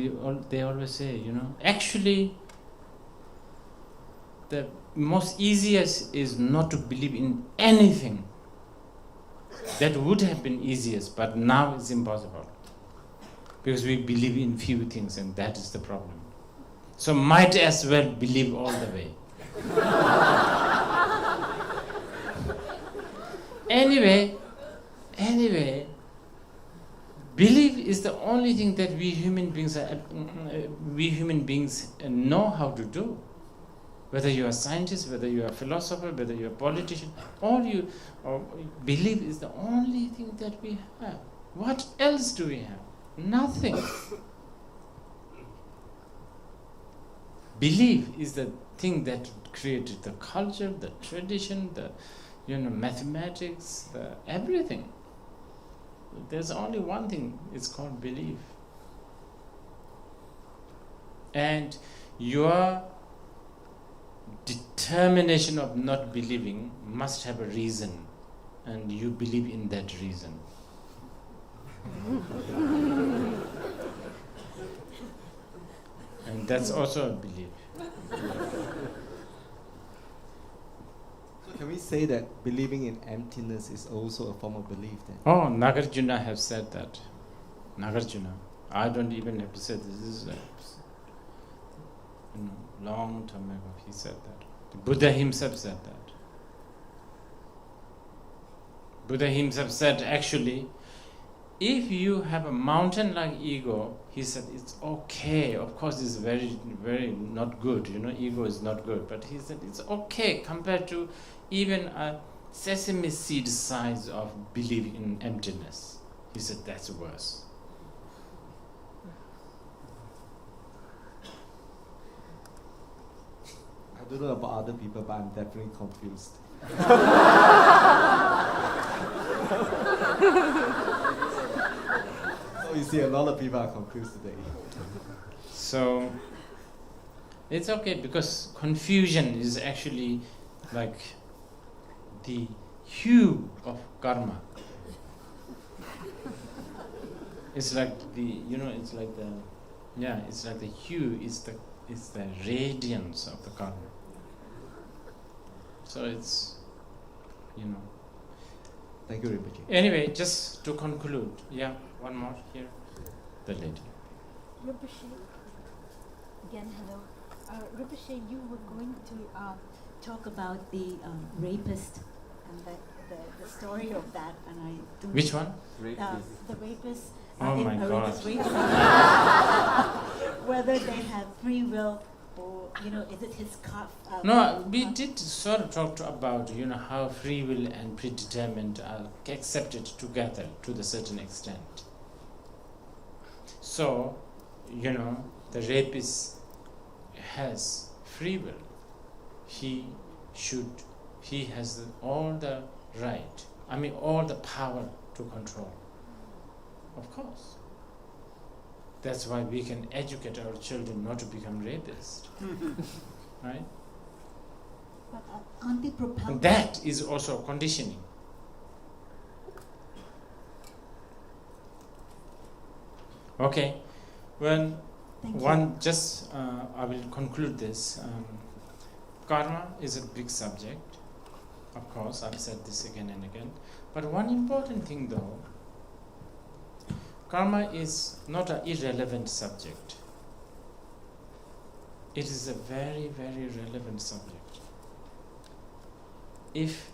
they always say, Actually, the most easiest is not to believe in anything. That would have been easiest, but now it's impossible. Because we believe in few things, and that is the problem. So might as well believe all the way. Anyway, belief is the only thing that we human beings know how to do. Whether you are a scientist, whether you are a philosopher, whether you are a politician, belief is the only thing that we have. What else do we have? Nothing. Belief is the thing that created the culture, the tradition, the mathematics, everything. There's only one thing, it's called belief. And your determination of not believing must have a reason, and you believe in that reason. And that's also a belief. So can we say that believing in emptiness is also a form of belief then? Oh, Nagarjuna have said that. Nagarjuna. I don't even have to say this. This is long time ago he said that. The Buddha himself said that. Buddha himself said actually if you have a mountain-like ego, he said it's okay. Of course, it's very, very not good. Ego is not good. But he said it's okay compared to even a sesame seed size of belief in emptiness. He said that's worse. I don't know about other people, but I'm definitely confused. So you see, a lot of people are confused today. So it's okay, because confusion is actually like the hue of karma. It's like it's like the hue, it's the radiance of the karma. So it's, Thank you, Rinpoche. Anyway, just to conclude, one more here, the lady. Rinpoche, again, hello. Rinpoche, you were going to talk about the rapist and the story of that, and I don't. Which one? The rapist. Oh my God. Whether they have free will, or is it his car? No, we did sort of talk about how free will and predetermined are accepted together to the certain extent. So, the rapist has free will. He has all the right, all the power to control. Of course. That's why we can educate our children not to become rapists. Right? But aren't they propounding? And that is also conditioning. Okay. Well, I will conclude this. Karma is a big subject. Of course, I've said this again and again. But one important thing though, karma is not an irrelevant subject. It is a very, very relevant subject. If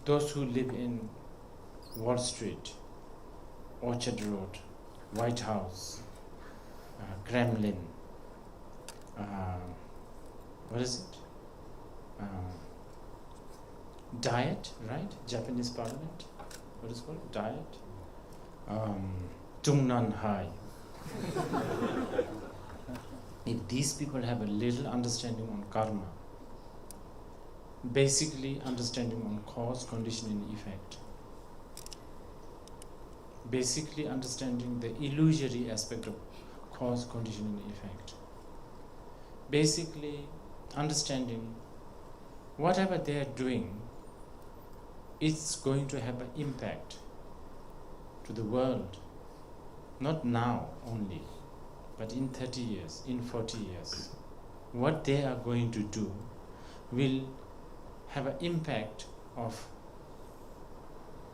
those who live in Wall Street, Orchard Road, White House, Kremlin, what is it? Diet, right? Japanese parliament. What is it called? Diet. Zhongnan Hai. If these people have a little understanding on karma, basically understanding on cause, condition and effect, basically understanding the illusory aspect of cause, condition and effect, basically understanding whatever they are doing, it's going to have an impact to the world, not now only, but in 30 years, in 40 years. What they are going to do will have an impact of,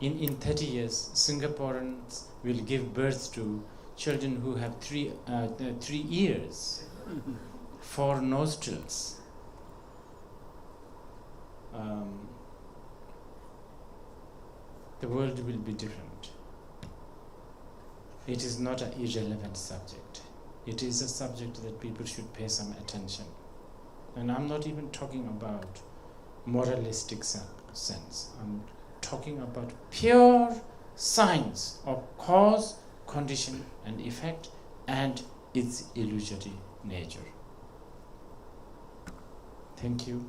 in 30 years, Singaporeans will give birth to children who have 3 ears, 4 nostrils. The world will be different. It is not an irrelevant subject. It is a subject that people should pay some attention. And I'm not even talking about moralistic sense. I'm talking about pure science of cause, condition and effect and its illusory nature. Thank you.